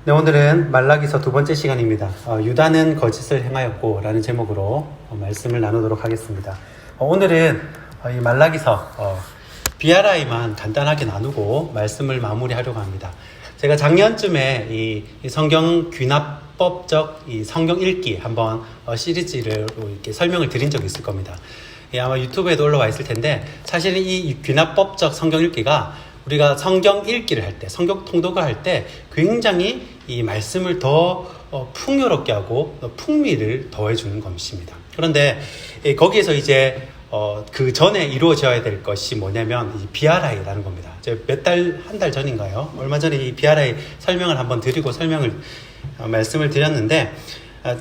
네, 오늘은 말라기서 두 번째 시간입니다. 유다는 거짓을 행하였고 라는 제목으로 말씀을 나누도록 하겠습니다. 오늘은 이 말라기서 BRI만 간단하게 나누고 말씀을 마무리하려고 합니다. 제가 작년쯤에 이 성경 귀납법적 이 성경 읽기 한번 시리즈를 이렇게 설명을 드린 적이 있을 겁니다. 아마 유튜브에도 올라와 있을 텐데, 사실은 이 귀납법적 성경 읽기가 우리가 성경 읽기를 할 때, 성경 통독을 할 때 굉장히 이 말씀을 더 풍요롭게 하고 풍미를 더해주는 것입니다. 그런데 거기에서 이제 그 전에 이루어져야 될 것이 뭐냐면 이 BRI라는 겁니다. 한 달 전인가요? 얼마 전에 이 BRI 설명을 한번 드리고 말씀을 드렸는데,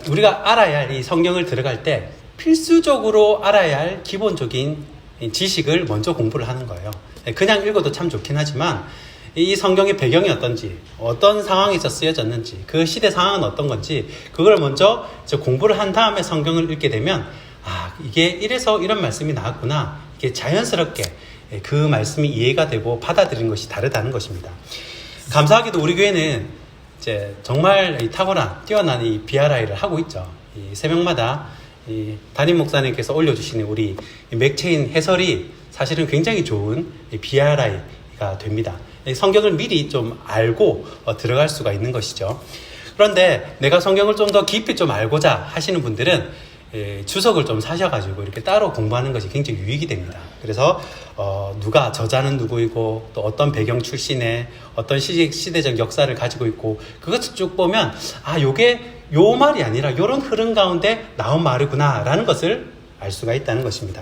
우리가 알아야 할 이 성경을 들어갈 때 필수적으로 알아야 할 기본적인 지식을 먼저 공부를 하는 거예요. 그냥 읽어도 참 좋긴 하지만 이 성경의 배경이 어떤지, 어떤 상황에서 쓰여졌는지, 그 시대 상황은 어떤 건지, 그걸 먼저 공부를 한 다음에 성경을 읽게 되면, 이게 이래서 이런 말씀이 나왔구나, 이게 자연스럽게 그 말씀이 이해가 되고 받아들이는 것이 다르다는 것입니다. 감사하게도 우리 교회는 이제 정말 뛰어난 이 BRI를 하고 있죠. 이 새벽마다 이 담임 목사님께서 올려주시는 우리 맥체인 해설이 사실은 굉장히 좋은 BRI가 됩니다. 성경을 미리 좀 알고 들어갈 수가 있는 것이죠. 그런데 내가 성경을 좀 더 깊이 좀 알고자 하시는 분들은 주석을 좀 사셔가지고 이렇게 따로 공부하는 것이 굉장히 유익이 됩니다. 그래서 누가 저자는 누구이고, 또 어떤 배경 출신의 어떤 시대적 역사를 가지고 있고, 그것을 쭉 보면 요게 요 말이 아니라 요런 흐름 가운데 나온 말이구나 라는 것을 알 수가 있다는 것입니다.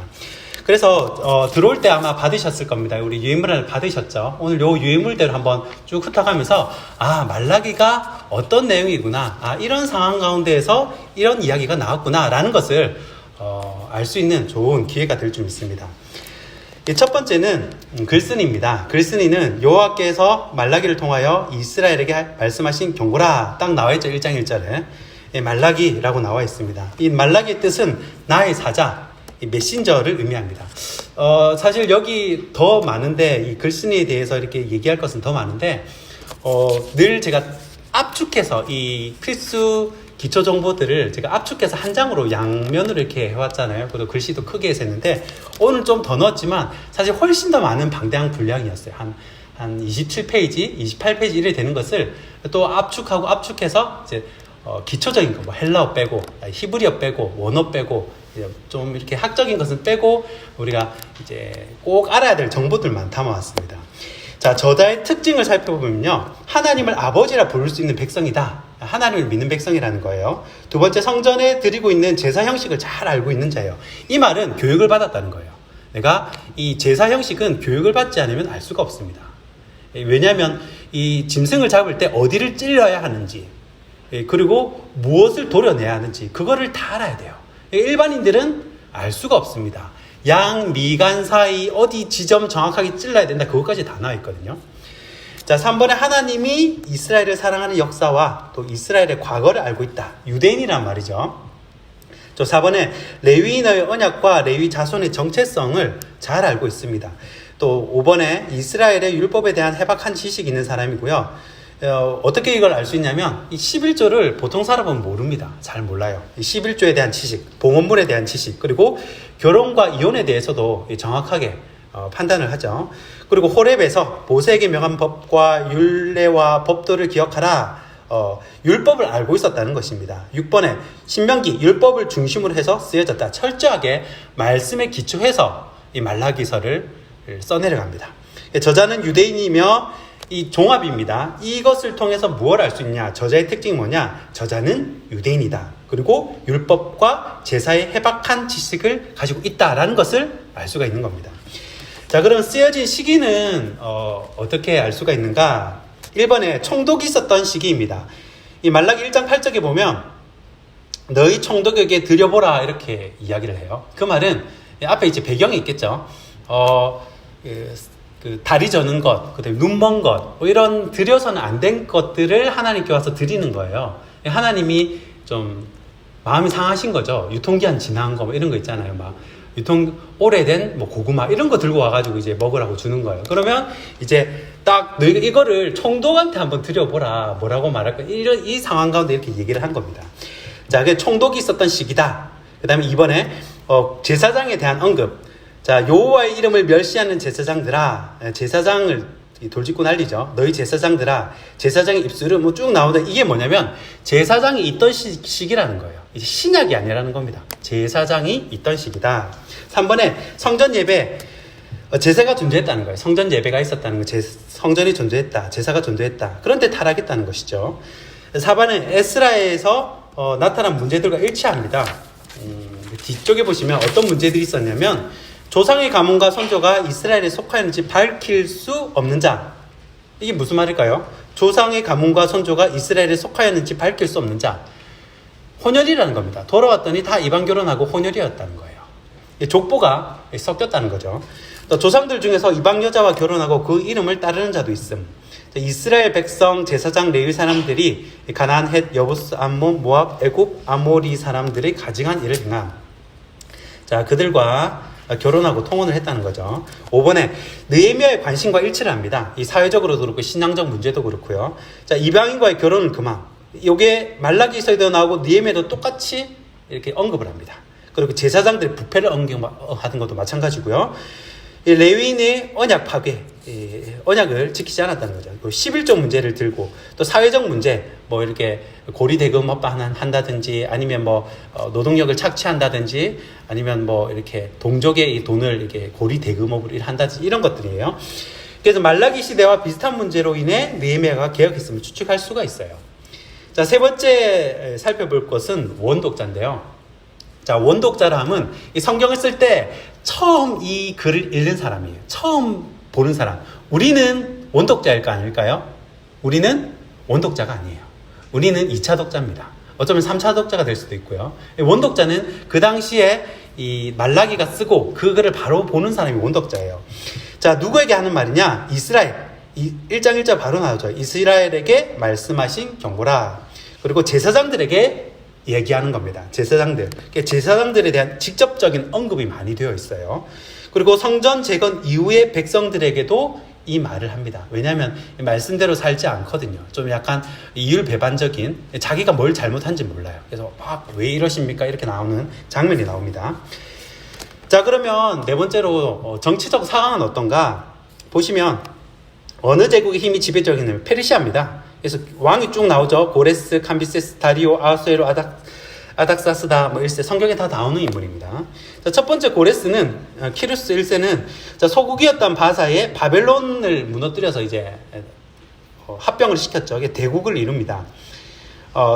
그래서 들어올 때 아마 받으셨을 겁니다. 우리 유인물을 받으셨죠. 오늘 요 유인물대로 한번 쭉 훑어가면서 말라기가 어떤 내용이구나, 이런 상황 가운데에서 이런 이야기가 나왔구나 라는 것을 알 수 있는 좋은 기회가 될 줄 믿습니다. 첫 번째는 글쓴이입니다. 글쓴이는 여호와께서 말라기를 통하여 이스라엘에게 말씀하신 경고라, 딱 나와 있죠. 1장 1절에 말라기라고 나와 있습니다. 이 말라기의 뜻은 나의 사자, 메신저를 의미합니다. 사실 여기 더 많은데, 이 글쓴이에 대해서 이렇게 얘기할 것은 더 많은데, 늘 제가 압축해서 이 필수 기초 정보들을 제가 압축해서 한 장으로 양면으로 이렇게 해왔잖아요. 그리고 글씨도 크게 해서 했는데, 오늘 좀 더 넣었지만 사실 훨씬 더 많은 방대한 분량이었어요. 한 27페이지, 28페이지 이래 되는 것을 또 압축해서 이제 기초적인 거, 뭐 헬라어 빼고, 히브리어 빼고, 원어 빼고, 좀 이렇게 학적인 것은 빼고 우리가 이제 꼭 알아야 될 정보들만 담아왔습니다. 자, 저자의 특징을 살펴보면요, 하나님을 아버지라 부를 수 있는 백성이다. 하나님을 믿는 백성이라는 거예요. 두 번째, 성전에 드리고 있는 제사 형식을 잘 알고 있는 자예요. 이 말은 교육을 받았다는 거예요. 내가 이 제사 형식은 교육을 받지 않으면 알 수가 없습니다. 왜냐하면 이 짐승을 잡을 때 어디를 찔러야 하는지, 그리고 무엇을 도려내야 하는지, 그거를 다 알아야 돼요. 일반인들은 알 수가 없습니다. 양, 미간 사이 어디 지점 정확하게 찔러야 된다, 그것까지 다 나와 있거든요. 자, 3번에 하나님이 이스라엘을 사랑하는 역사와 또 이스라엘의 과거를 알고 있다. 유대인이란 말이죠. 또 4번에 레위인의 언약과 레위 자손의 정체성을 잘 알고 있습니다. 또 5번에 이스라엘의 율법에 대한 해박한 지식이 있는 사람이고요. 어떻게 이걸 알 수 있냐면, 이 11조를 보통 사람은 모릅니다. 잘 몰라요. 이 11조에 대한 지식, 봉헌물에 대한 지식, 그리고 결혼과 이혼에 대해서도 정확하게 판단을 하죠. 그리고 호렙에서 모세에게 명한 법과 율례와 법도를 기억하라, 율법을 알고 있었다는 것입니다. 6번에 신명기, 율법을 중심으로 해서 쓰여졌다. 철저하게 말씀에 기초해서 이 말라기서를 써내려갑니다. 저자는 유대인이며 이 종합입니다. 이것을 통해서 무엇을 알 수 있냐? 저자의 특징이 뭐냐? 저자는 유대인이다. 그리고 율법과 제사의 해박한 지식을 가지고 있다라는 것을 알 수가 있는 겁니다. 자, 그럼 쓰여진 시기는 어떻게 알 수가 있는가? 1번에 총독이 있었던 시기입니다. 이 말라기 1장 8절에 보면 너희 총독에게 드려보라, 이렇게 이야기를 해요. 그 말은 앞에 이제 배경이 있겠죠. 그 다리 저는 것, 그다음에 눈 먼 것, 뭐 이런 드려서는 안 된 것들을 하나님께 와서 드리는 거예요. 하나님이 좀 마음이 상하신 거죠. 유통기한 지난 거, 뭐 이런 거 있잖아요. 막 오래된 뭐 고구마 이런 거 들고 와가지고 이제 먹으라고 주는 거예요. 그러면 이제 딱 너희가 이거를 총독한테 한번 드려보라. 뭐라고 말할까? 이 상황 가운데 이렇게 얘기를 한 겁니다. 자, 그 총독이 있었던 시기다. 그 다음에 이번에 제사장에 대한 언급. 자, 여호와의 이름을 멸시하는 제사장들아, 제사장을 돌직구 난리죠. 너희 제사장들아, 제사장의 입술은 뭐 쭉 나오다. 이게 뭐냐면 제사장이 있던 시기라는 거예요. 이제 신약이 아니라는 겁니다. 제사장이 있던 시기다. 3번에 성전 예배, 제사가 존재했다는 거예요. 성전 예배가 있었다는 거, 성전이 존재했다, 제사가 존재했다. 그런데 타락했다는 것이죠. 4번은 에스라에서 나타난 문제들과 일치합니다. 뒤쪽에 보시면 어떤 문제들이 있었냐면 조상의 가문과 선조가 이스라엘에 속하였는지 밝힐 수 없는 자. 이게 무슨 말일까요? 조상의 가문과 선조가 이스라엘에 속하였는지 밝힐 수 없는 자. 혼혈이라는 겁니다. 돌아왔더니 다 이방 결혼하고 혼혈이었다는 거예요. 족보가 섞였다는 거죠. 또 조상들 중에서 이방 여자와 결혼하고 그 이름을 따르는 자도 있음. 이스라엘 백성, 제사장, 레위 사람들이 가나안, 헷, 여부스, 암몬, 모압, 애굽, 아모리 사람들이 가증한 일을 행함. 자, 그들과 결혼하고 통혼을 했다는 거죠. 5번에 느헤미야의 관심과 일치를 합니다. 이 사회적으로도 그렇고 신앙적 문제도 그렇고요. 자, 이방인과의 결혼은 그만. 이게 말라기서에도 나오고 느헤미야도 똑같이 이렇게 언급을 합니다. 그리고 제사장들의 부패를 언급하는 것도 마찬가지고요. 레위인의 언약 파괴, 언약을 지키지 않았다는 거죠. 11조 문제를 들고 또 사회적 문제, 뭐 이렇게 고리 대금 한다든지 아니면 뭐 노동력을 착취한다든지 아니면 뭐 이렇게 동족의 이 돈을 이렇게 고리 대금업으로 한다든지 이런 것들이에요. 그래서 말라기 시대와 비슷한 문제로 인해 느헤미야가 개혁했음을 추측할 수가 있어요. 자, 세 번째 살펴볼 것은 원독자인데요. 자, 원독자라 함은 이 성경을 쓸 때 처음 이 글을 읽는 사람이에요. 처음 보는 사람. 우리는 원독자일까 아닐까요? 우리는 원독자가 아니에요. 우리는 2차 독자입니다. 어쩌면 3차 독자가 될 수도 있고요. 원독자는 그 당시에 이 말라기가 쓰고 그 글을 바로 보는 사람이 원독자예요. 자, 누구에게 하는 말이냐? 이스라엘. 1장 1절 바로 나오죠. 이스라엘에게 말씀하신 경고라. 그리고 제사장들에게 얘기하는 겁니다. 제사장들에 대한 직접적인 언급이 많이 되어 있어요. 그리고 성전 재건 이후의 백성들에게도 이 말을 합니다. 왜냐하면 말씀대로 살지 않거든요. 좀 약간 이율배반적인, 자기가 뭘 잘못한지 몰라요. 그래서 막 왜 이러십니까? 이렇게 나오는 장면이 나옵니다. 자, 그러면 네 번째로 정치적 상황은 어떤가? 보시면 어느 제국의 힘이 지배적이냐면 페르시아입니다. 그래서 왕이 쭉 나오죠. 고레스, 캄비세스, 다리오, 아하수에로, 아닥사스다, 뭐 1세 성경에 다 나오는 인물입니다. 자, 첫 번째 고레스는 키루스 1세는 소국이었던 바사에 바벨론을 무너뜨려서 이제 합병을 시켰죠. 이게 대국을 이룹니다.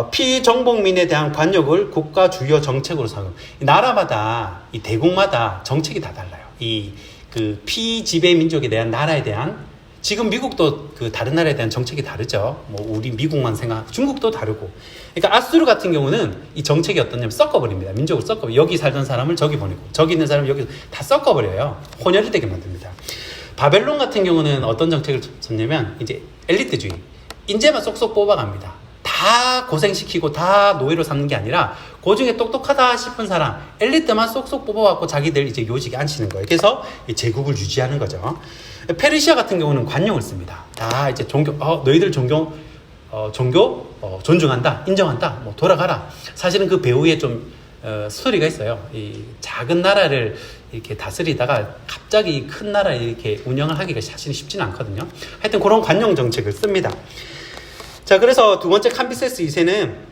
피정복민에 대한 관역을 국가 주요 정책으로 삼음. 나라마다 이 대국마다 정책이 다 달라요. 이 그 피지배 민족에 대한 나라에 대한 지금 미국도 그 다른 나라에 대한 정책이 다르죠. 뭐 우리 미국만 중국도 다르고. 그러니까 아수르 같은 경우는 이 정책이 어떠냐면 섞어버립니다. 민족을 섞어. 여기 살던 사람을 저기 보내고, 저기 있는 사람을 여기 다 섞어버려요. 혼혈이 되게 만듭니다. 바벨론 같은 경우는 어떤 정책을 썼냐면 이제 엘리트주의, 인재만 쏙쏙 뽑아갑니다. 다 고생시키고 다 노예로 삼는 게 아니라 그 중에 똑똑하다 싶은 사람, 엘리트만 쏙쏙 뽑아갖고 자기들 이제 요직에 앉히는 거예요. 그래서 제국을 유지하는 거죠. 페르시아 같은 경우는 관용을 씁니다. 다 이제 너희들 종교 존중한다, 인정한다, 뭐 돌아가라. 사실은 그 배후에 좀 스토리가 있어요. 이 작은 나라를 이렇게 다스리다가 갑자기 큰 나라를 이렇게 운영을 하기가 사실 쉽지는 않거든요. 하여튼 그런 관용 정책을 씁니다. 자, 그래서 두 번째 캄비세스 2세는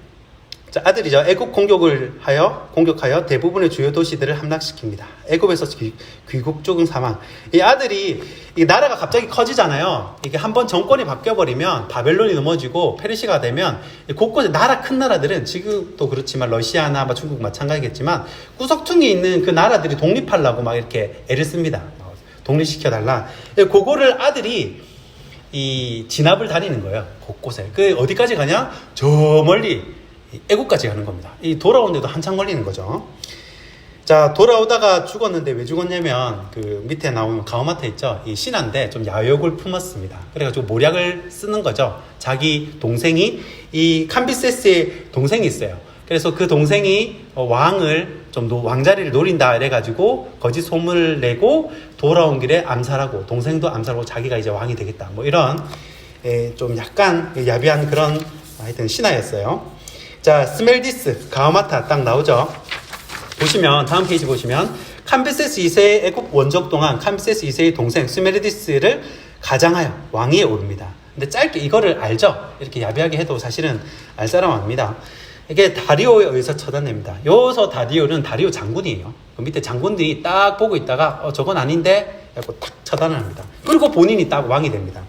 아들이죠. 애굽 공격하여 대부분의 주요 도시들을 함락시킵니다. 애굽에서 귀국 죽은 사망. 이 아들이 이 나라가 갑자기 커지잖아요. 이게 한번 정권이 바뀌어버리면 바벨론이 넘어지고 페르시아가 되면 곳곳에 큰 나라들은 지금도 그렇지만 러시아나 중국 마찬가지겠지만 구석퉁이 있는 그 나라들이 독립하려고 막 이렇게 애를 씁니다. 독립시켜달라. 그거를 아들이 이 진압을 다니는 거예요. 곳곳에. 그 어디까지 가냐? 저 멀리 애국까지 가는 겁니다. 이 돌아오는데도 한참 걸리는 거죠. 자, 돌아오다가 죽었는데 왜 죽었냐면 그 밑에 나오면 가오마타 있죠. 이 신하인데 좀 야욕을 품었습니다. 그래가지고 모략을 쓰는 거죠. 자기 동생이 이 캄비세스의 동생이 있어요. 그래서 그 동생이 왕을 좀 왕자리를 노린다 이래가지고 거짓 소문을 내고 돌아온 길에 암살하고 동생도 암살하고 자기가 이제 왕이 되겠다. 뭐 이런 좀 약간 야비한 그런 하여튼 신화였어요. 자, 스멜디스, 가오마타 딱 나오죠. 보시면 다음 페이지 보시면 캄비세스 2세의 애국 원족 동안 캄비세스 2세의 동생 스멜디스를 가장하여 왕위에 오릅니다. 근데 짧게 이거를 알죠? 이렇게 야비하게 해도 사실은 알 사람 압니다. 이게 다리오에 의해서 처단됩니다. 여기서 다리오는 다리오 장군이에요. 그 밑에 장군들이 딱 보고 있다가 저건 아닌데 하고 탁 처단을 합니다. 그리고 본인이 딱 왕이 됩니다.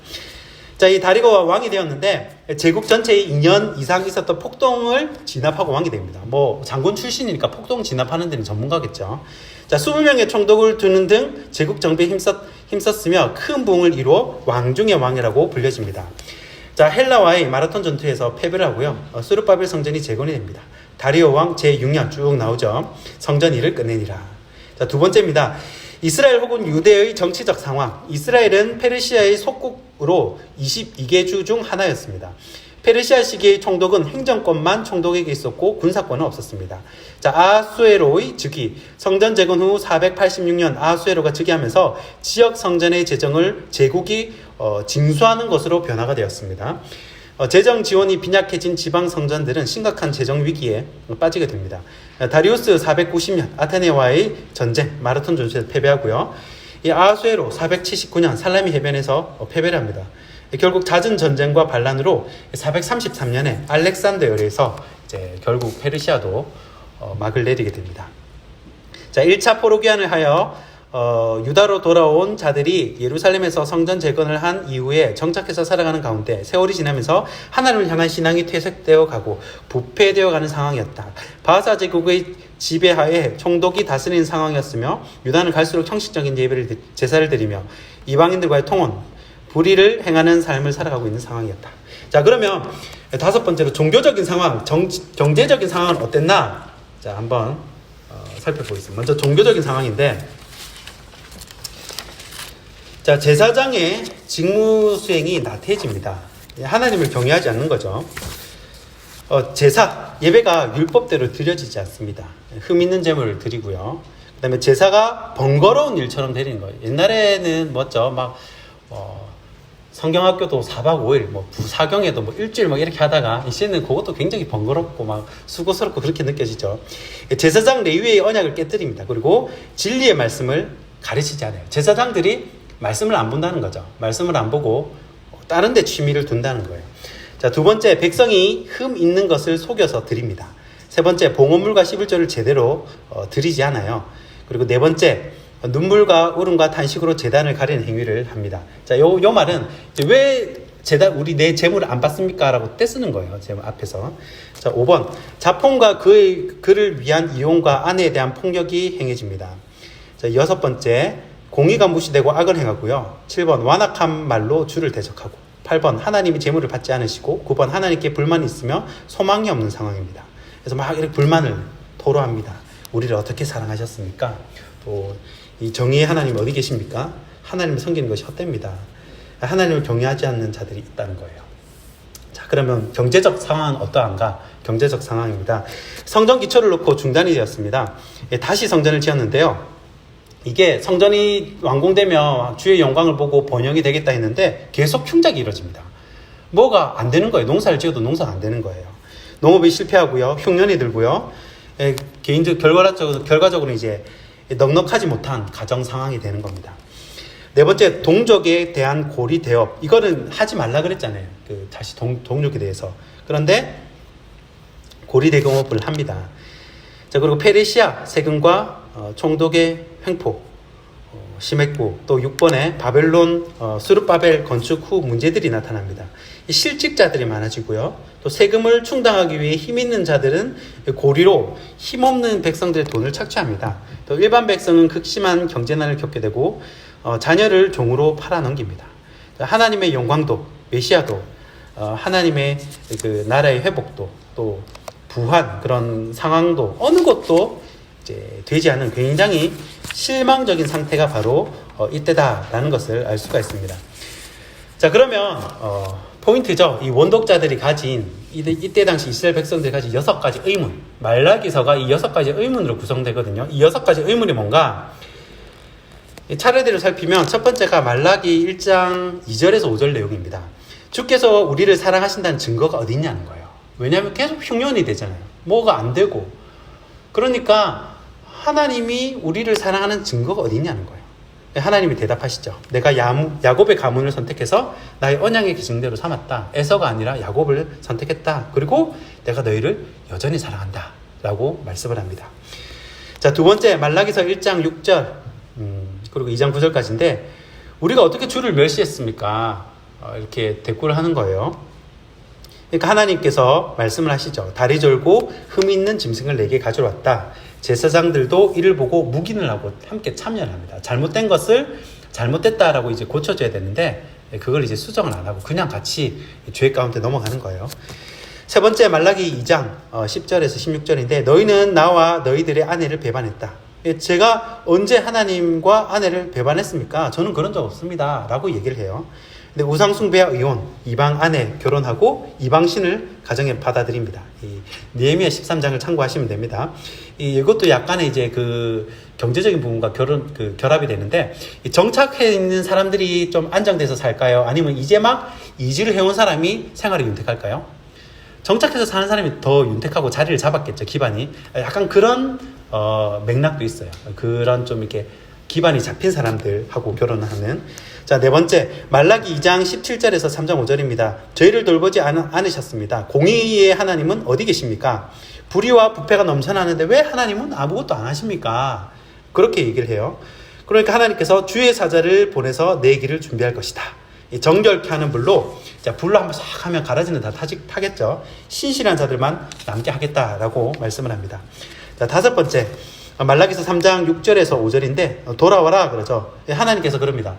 자, 이 다리오가 왕이 되었는데 제국 전체에 2년 이상 있었던 폭동을 진압하고 왕이 됩니다. 뭐 장군 출신이니까 폭동 진압하는 데는 전문가겠죠. 자, 20명의 총독을 두는 등 제국 정비에 힘썼으며 큰 부흥을 이루어 왕 중의 왕이라고 불려집니다. 자, 헬라와의 마라톤 전투에서 패배를 하고요. 수르바벨 성전이 재건이 됩니다. 다리오 왕 제6년 쭉 나오죠. 성전 일을 끝내니라. 자, 두 번째입니다. 이스라엘 혹은 유대의 정치적 상황. 이스라엘은 페르시아의 속국으로 22개 주 중 하나였습니다. 페르시아 시기의 총독은 행정권만 총독에게 있었고 군사권은 없었습니다. 자, 아하수에로의 즉위. 성전 재건 후 486년 아하수에로가 즉위하면서 지역 성전의 재정을 제국이 징수하는 것으로 변화가 되었습니다. 재정 지원이 빈약해진 지방 성전들은 심각한 재정 위기에 빠지게 됩니다. 다리우스 490년 아테네와의 전쟁 마라톤 전투에서 패배하고요. 이 아하수에로 479년 살라미 해변에서 패배를 합니다. 결국 잦은 전쟁과 반란으로 433년에 알렉산더에 의해서 이제 결국 페르시아도 막을 내리게 됩니다. 자, 1차 포로기한을 하여 유다로 돌아온 자들이 예루살렘에서 성전 재건을 한 이후에 정착해서 살아가는 가운데 세월이 지나면서 하나님을 향한 신앙이 퇴색되어 가고 부패되어 가는 상황이었다. 바하사 제국의 지배하에 총독이 다스리는 상황이었으며 유다는 갈수록 형식적인 제사를 드리며 이방인들과의 통혼, 불의를 행하는 삶을 살아가고 있는 상황이었다. 자, 그러면 다섯 번째로 종교적인 상황, 경제적인 상황은 어땠나? 자, 한번 살펴보겠습니다. 먼저 종교적인 상황인데, 자, 제사장의 직무 수행이 나태해집니다. 하나님을 경외하지 않는 거죠. 제사, 예배가 율법대로 드려지지 않습니다. 흠 있는 제물을 드리고요. 그 다음에 제사가 번거로운 일처럼 되는 거예요. 옛날에는 뭐죠? 성경학교도 4박 5일, 부사경에도 일주일 이렇게 하다가, 이제는 그것도 굉장히 번거롭고 수고스럽고 그렇게 느껴지죠. 제사장 레위의 언약을 깨뜨립니다. 그리고 진리의 말씀을 가르치지 않아요. 제사장들이 말씀을 안 본다는 거죠. 말씀을 안 보고 다른 데 취미를 둔다는 거예요. 자, 두 번째, 백성이 흠 있는 것을 속여서 드립니다. 세 번째, 봉헌물과 11조를 제대로 드리지 않아요. 그리고 네 번째, 눈물과 울음과 탄식으로 재단을 가리는 행위를 합니다. 자, 요 말은 왜 우리 내 재물을 안 받습니까? 라고 떼쓰는 거예요. 제 앞에서. 자, 5번, 자폰과 그를 위한 이용과 아내에 대한 폭력이 행해집니다. 자, 여섯 번째, 공의가 무시되고 악을 행하고요. 7번, 완악한 말로 주를 대적하고. 8번, 하나님이 재물을 받지 않으시고. 9번, 하나님께 불만이 있으며 소망이 없는 상황입니다. 그래서 이렇게 불만을 토로합니다. 우리를 어떻게 사랑하셨습니까? 또 이 정의의 하나님 어디 계십니까? 하나님을 섬기는 것이 헛됩니다. 하나님을 경외하지 않는 자들이 있다는 거예요. 자, 그러면 경제적 상황은 어떠한가? 경제적 상황입니다. 성전 기초를 놓고 중단이 되었습니다. 다시 성전을 지었는데요. 이게 성전이 완공되면 주의 영광을 보고 번영이 되겠다 했는데 계속 흉작이 이루어집니다. 뭐가 안 되는 거예요. 농사를 지어도 농사가 안 되는 거예요. 농업이 실패하고요. 흉년이 들고요. 결과적으로 이제 넉넉하지 못한 가정 상황이 되는 겁니다. 네 번째, 동족에 대한 고리 대업. 이거는 하지 말라 그랬잖아요. 다시 동족에 대해서. 그런데 고리 대공업을 합니다. 자, 그리고 페르시아 세금과 총독의 횡포 심했고, 또 6번에 바벨론 수르바벨 건축 후 문제들이 나타납니다. 실직자들이 많아지고요. 또 세금을 충당하기 위해 힘 있는 자들은 고리로 힘없는 백성들의 돈을 착취합니다. 또 일반 백성은 극심한 경제난을 겪게 되고 자녀를 종으로 팔아넘깁니다. 하나님의 영광도, 메시아도, 하나님의 그 나라의 회복도, 또 부한 그런 상황도 어느 것도 이제 되지 않은 굉장히 실망적인 상태가 바로 이때다라는 것을 알 수가 있습니다. 자, 그러면 포인트죠. 이 원독자들이 가진 이때 당시 이스라엘 백성들이 가진 6가지 의문, 말라기서가 이 6가지 의문으로 구성되거든요. 이 6가지 의문이 뭔가 차례대로 살피면 첫 번째가 말라기 1장 2절에서 5절 내용입니다. 주께서 우리를 사랑하신다는 증거가 어디 있냐는 거예요. 왜냐하면 계속 흉년이 되잖아요. 뭐가 안 되고. 그러니까 하나님이 우리를 사랑하는 증거가 어디 있냐는 거예요. 하나님이 대답하시죠. 내가 야곱의 가문을 선택해서 나의 언약의 기증대로 삼았다. 에서가 아니라 야곱을 선택했다. 그리고 내가 너희를 여전히 사랑한다. 라고 말씀을 합니다. 자, 두 번째 말라기서 1장 6절 그리고 2장 9절까지인데 우리가 어떻게 주를 멸시했습니까? 이렇게 대꾸를 하는 거예요. 그러니까 하나님께서 말씀을 하시죠. 다리 절고 흠 있는 짐승을 내게 가져왔다. 제사장들도 이를 보고 묵인을 하고 함께 참여를 합니다. 잘못된 것을 잘못됐다라고 이제 고쳐줘야 되는데 그걸 이제 수정을 안 하고 그냥 같이 죄 가운데 넘어가는 거예요. 세 번째 말라기 2장 10절에서 16절인데 너희는 나와 너희들의 아내를 배반했다. 제가 언제 하나님과 아내를 배반했습니까? 저는 그런 적 없습니다. 라고 얘기를 해요. 근데 우상숭배와 의혼, 이방 아내 결혼하고 이방신을 가정에 받아들입니다. 이 느헤미야 13장을 참고하시면 됩니다. 이것도 약간의 이제 그 경제적인 부분과 결합이 되는데 정착해 있는 사람들이 좀 안정돼서 살까요? 아니면 이제 막 이주를 해온 사람이 생활을 윤택할까요? 정착해서 사는 사람이 더 윤택하고 자리를 잡았겠죠, 기반이. 약간 그런 맥락도 있어요. 그런 좀 이렇게 기반이 잡힌 사람들하고 결혼을 하는. 자, 네 번째 말라기 2장 17절에서 3장 5절입니다. 저희를 돌보지 않으셨습니다. 공의의 하나님은 어디 계십니까? 불의와 부패가 넘쳐나는데 왜 하나님은 아무것도 안 하십니까? 그렇게 얘기를 해요. 그러니까 하나님께서 주의 사자를 보내서 내 길을 준비할 것이다. 이 정결케 하는 불로, 자, 불로 한번 싹 하면 가라지는 다 타겠죠. 신실한 자들만 남게 하겠다라고 말씀을 합니다. 자, 다섯 번째 말라기서 3장 6절에서 5절인데 돌아와라 그러죠. 하나님께서 그럽니다.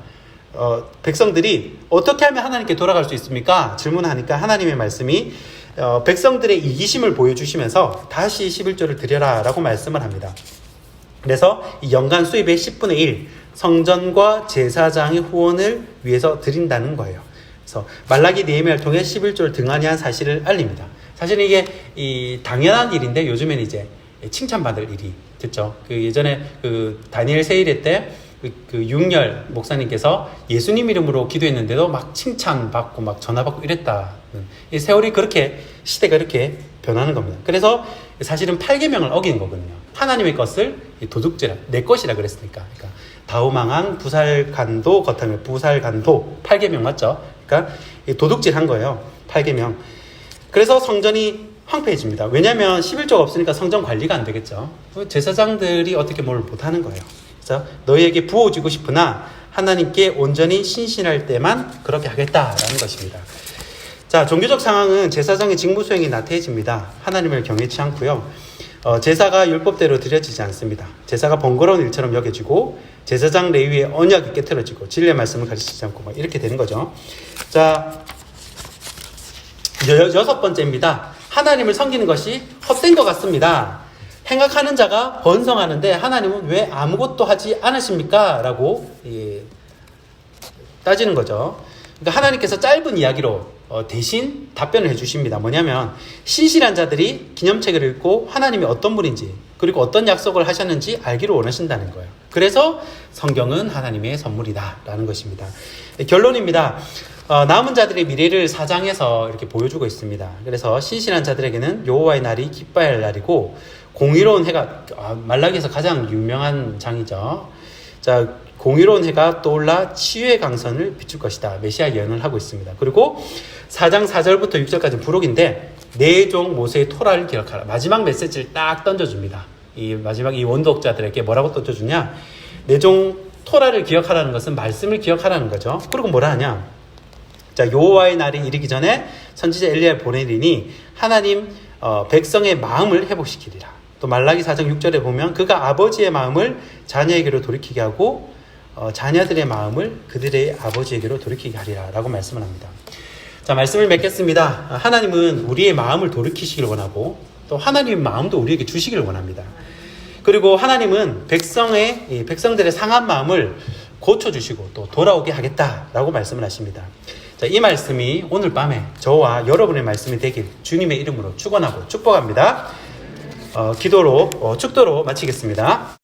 백성들이 어떻게 하면 하나님께 돌아갈 수 있습니까? 질문하니까 하나님의 말씀이 백성들의 이기심을 보여주시면서 다시 11조를 드려라 라고 말씀을 합니다. 그래서 이 연간 수입의 10분의 1 성전과 제사장의 후원을 위해서 드린다는 거예요. 그래서 말라기 느헤미야를 통해 11조를 등한히 한 사실을 알립니다. 사실은 이게 이 당연한 일인데 요즘에는 이제 칭찬받을 일이 됐죠. 예전에 다니엘 세일회 때 윤열 목사님께서 예수님 이름으로 기도했는데도 막 칭찬받고 막 전화받고 이랬다. 이 세월이 그렇게, 시대가 이렇게 변하는 겁니다. 그래서 사실은 8계명을 어긴 거거든요. 하나님의 것을 도둑질하, 내 것이라 그랬으니까. 그러니까 다우망한 부살간도 거탐에 부살간도 8계명 맞죠? 그러니까 도둑질한 거예요. 8계명. 그래서 성전이 황폐해집니다. 왜냐하면 11조가 없으니까 성전 관리가 안 되겠죠. 제사장들이 어떻게 뭘 못하는 거예요. 그래서 너희에게 부어주고 싶으나 하나님께 온전히 신실할 때만 그렇게 하겠다라는 것입니다. 자, 종교적 상황은 제사장의 직무 수행이 나태해집니다. 하나님을 경외치 않고요. 제사가 율법대로 드려지지 않습니다. 제사가 번거로운 일처럼 여겨지고 제사장 레위의 언약이 깨트려지고 진리의 말씀을 가르치지 않고 막 이렇게 되는 거죠. 자, 여섯 번째입니다. 하나님을 섬기는 것이 헛된 것 같습니다. 행악하는 자가 번성하는데 하나님은 왜 아무것도 하지 않으십니까? 라고 따지는 거죠. 그러니까 하나님께서 짧은 이야기로 대신 답변을 해주십니다. 뭐냐면 신실한 자들이 기념책을 읽고 하나님이 어떤 분인지 그리고 어떤 약속을 하셨는지 알기를 원하신다는 거예요. 그래서 성경은 하나님의 선물이다 라는 것입니다. 결론입니다. 남은 자들의 미래를 4장에서 이렇게 보여주고 있습니다. 그래서 신실한 자들에게는 여호와의 날이 기뻐해야 할 날이고 공의로운 해가, 말라기에서 가장 유명한 장이죠. 자, 공의로운 해가 떠올라 치유의 강선을 비출 것이다. 메시아 예언을 하고 있습니다. 그리고 4장 4절부터 6절까지 부록인데 내 종 모세의 토라를 기억하라. 마지막 메시지를 딱 던져줍니다. 이 마지막 이 원독자들에게 뭐라고 던져주냐? 내 종 토라를 기억하라는 것은 말씀을 기억하라는 거죠. 그리고 뭐라 하냐? 자, 여호와의 날이 이르기 전에 선지자 엘리야를 보내리니 하나님 백성의 마음을 회복시키리라. 또 말라기 4장 6절에 보면 그가 아버지의 마음을 자녀에게로 돌이키게 하고 자녀들의 마음을 그들의 아버지에게로 돌이키게 하리라 라고 말씀을 합니다. 자, 말씀을 맺겠습니다. 하나님은 우리의 마음을 돌이키시길 원하고 또 하나님의 마음도 우리에게 주시기를 원합니다. 그리고 하나님은 백성들의 상한 마음을 고쳐주시고 또 돌아오게 하겠다라고 말씀을 하십니다. 자, 이 말씀이 오늘 밤에 저와 여러분의 말씀이 되길 주님의 이름으로 축원하고 축복합니다. 기도로 축도로 마치겠습니다.